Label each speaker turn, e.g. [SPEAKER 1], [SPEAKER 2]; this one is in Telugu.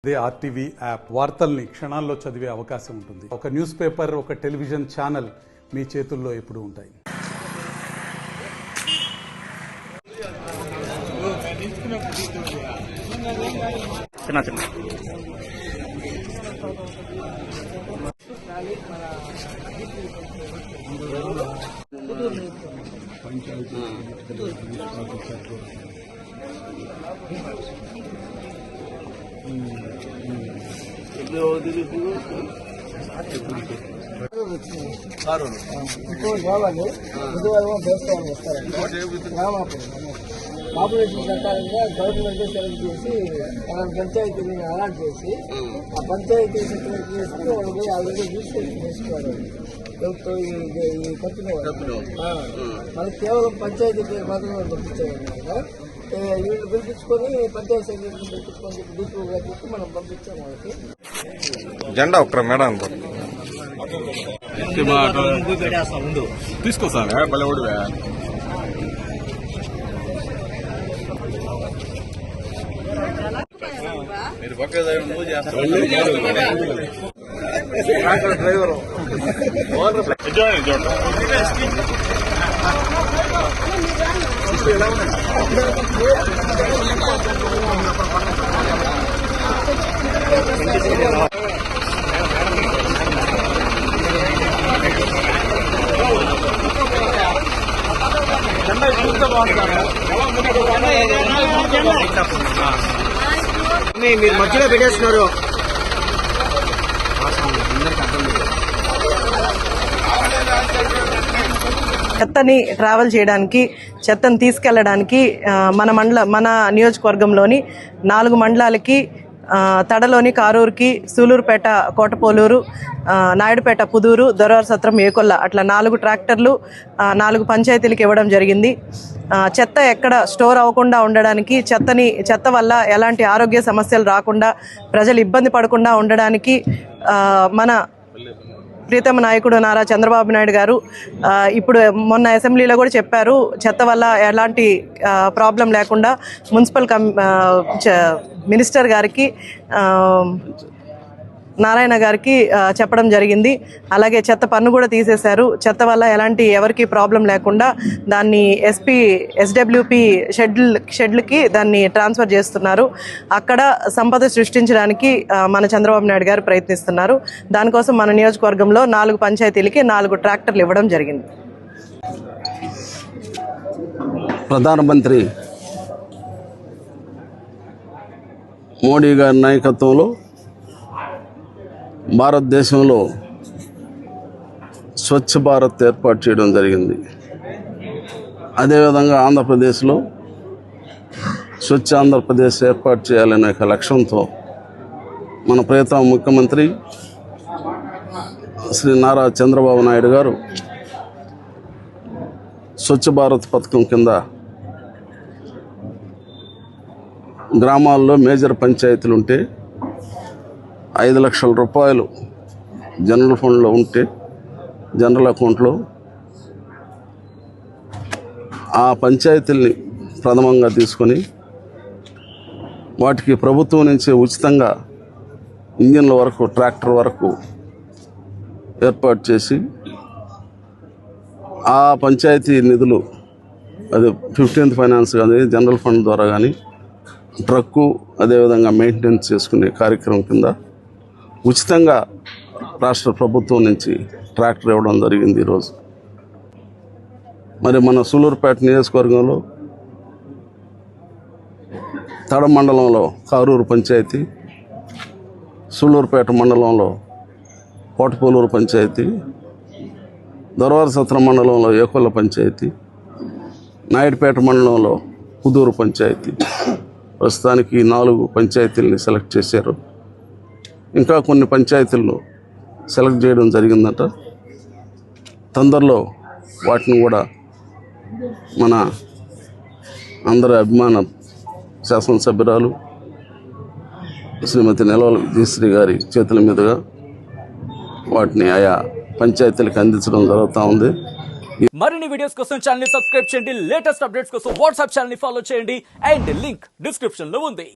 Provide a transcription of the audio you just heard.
[SPEAKER 1] అదే ఆర్టీవీ యాప్ వార్తల్ని క్షణాల్లో చదివే అవకాశం ఉంటుంది. ఒక న్యూస్ పేపర్, ఒక టెలివిజన్ ఛానల్ మీ చేతుల్లో ఎప్పుడూ ఉంటాయి.
[SPEAKER 2] పాపులేషన్ ప్రకారంగా గవర్నమెంట్ సెలెక్ట్ చేసి పంచాయతీని అలాట్ చేసి ఆ పంచాయతీ సెలెక్ట్ చేసి వాళ్ళకి ఆల్రెడీ రిజిస్ట్రేషన్ చేసుకోవాలి. ఈ కట్టిన మనకి కేవలం పంచాయతీ మాత్రమే పంపించేవాళ్ళు. వీళ్ళు పిలిపించుకొని పంచాయతీ సెక్రటరీ పిలిపించుకొని డీపీ చెప్పి మనం పంపించాం వాళ్ళకి.
[SPEAKER 3] జెండా ఒక్కరా మేడం తీసుకోసాను బలవుడివే మీరు పక్క డ్రైవర్
[SPEAKER 2] మీరు మధ్యలో పెట్టేస్తున్నారు.
[SPEAKER 4] చెత్తని ట్రావెల్ చేయడానికి, చెత్తని తీసుకెళ్లడానికి మన నియోజకవర్గంలోని 4 మండలాలకి తడలోని కారూరుకి, సూలూరుపేట, కోటపోలూరు, నాయుడుపేట, పుదూరు, దొరవరసత్రం, ఏకొల్ల అట్లా 4 ట్రాక్టర్లు 4 పంచాయతీలకు ఇవ్వడం జరిగింది. చెత్త ఎక్కడ స్టోర్ అవ్వకుండా ఉండడానికి, చెత్త వల్ల ఎలాంటి ఆరోగ్య సమస్యలు రాకుండా, ప్రజలు ఇబ్బంది పడకుండా ఉండడానికి మన ప్రీతమ నాయకుడు నారా చంద్రబాబు నాయుడు గారు ఇప్పుడు మొన్న అసెంబ్లీలో కూడా చెప్పారు, చెత్త వల్ల ఎలాంటి ప్రాబ్లం లేకుండా మున్సిపల్ మినిస్టర్ గారికి, నారాయణ గారికి చెప్పడం జరిగింది. అలాగే చెత్త పన్ను కూడా తీసేశారు. చెత్త వల్ల ఎవరికి ప్రాబ్లం లేకుండా దాన్ని ఎస్డబ్ల్యూపీ షెడ్లకి దాన్ని ట్రాన్స్ఫర్ చేస్తున్నారు. అక్కడ సంపద సృష్టించడానికి మన చంద్రబాబు నాయుడు గారు ప్రయత్నిస్తున్నారు. దానికోసం మన నియోజకవర్గంలో 4 పంచాయతీలకి 4 ట్రాక్టర్లు ఇవ్వడం జరిగింది.
[SPEAKER 5] ప్రధానమంత్రి మోడీ గారి నాయకత్వంలో భారతదేశంలో స్వచ్ఛ భారత్ ఏర్పాటు చేయడం జరిగింది. అదేవిధంగా ఆంధ్రప్రదేశ్లో స్వచ్ఛ ఆంధ్రప్రదేశ్ ఏర్పాటు చేయాలనే లక్ష్యంతో మన ప్రియతమ ముఖ్యమంత్రి శ్రీ నారా చంద్రబాబు నాయుడు గారు స్వచ్ఛ భారత్ పథకం కింద గ్రామాల్లో మేజర్ పంచాయతీలు ఉంటే 5 లక్షల రూపాయలు జనరల్ ఫండ్లో ఉంటే, జనరల్ అకౌంట్లో ఆ పంచాయతీల్ని ప్రథమంగా తీసుకొని వాటికి ప్రభుత్వం నుంచి ఉచితంగా ఇంజిన్ల వరకు, ట్రాక్టర్ వరకు ఏర్పాటు చేసి ఆ పంచాయతీ నిధులు, అది 15th ఫైనాన్స్ కానీ జనరల్ ఫండ్ ద్వారా కానీ ట్రక్కు, అదేవిధంగా మెయింటెనెన్స్ చేసుకునే కార్యక్రమం కింద ఉచితంగా రాష్ట్ర ప్రభుత్వం నుంచి ట్రాక్టర్ ఇవ్వడం జరిగింది. ఈరోజు మరి మన సూలూరుపేట నియోజకవర్గంలో తడ మండలంలో కారూరు పంచాయతీ, సూలూరుపేట మండలంలో కోటపోలూరు పంచాయతీ, దొరవరసత్రం మండలంలో ఏకొల్ల పంచాయతీ, నాయుడుపేట మండలంలో పుదూరు పంచాయతీ, ప్రస్తుతానికి 4 పంచాయతీలని సెలెక్ట్ చేశారు. ఇంకా కొన్ని పంచాయతీలను సెలెక్ట్ చేయడం జరిగిందట. తొందరలో వాటిని కూడా మన అందరి అభిమాన శాసనసభ్యురాలు శ్రీమతి నెలవల విజయశ్రీ గారి చేతుల మీదుగా వాటిని ఆయా పంచాయతీలకు అందించడం జరుగుతూ ఉంది.
[SPEAKER 6] మరిన్ని వీడియోస్ కోసం ఛానల్ ని సబ్స్క్రైబ్ చేయండి. లేటెస్ట్ అప్డేట్స్ కోసం వాట్సాప్ ఛానల్ ని ఫాలో చేయండి. అండ్ లింక్ డిస్క్రిప్షన్ లో ఉంది.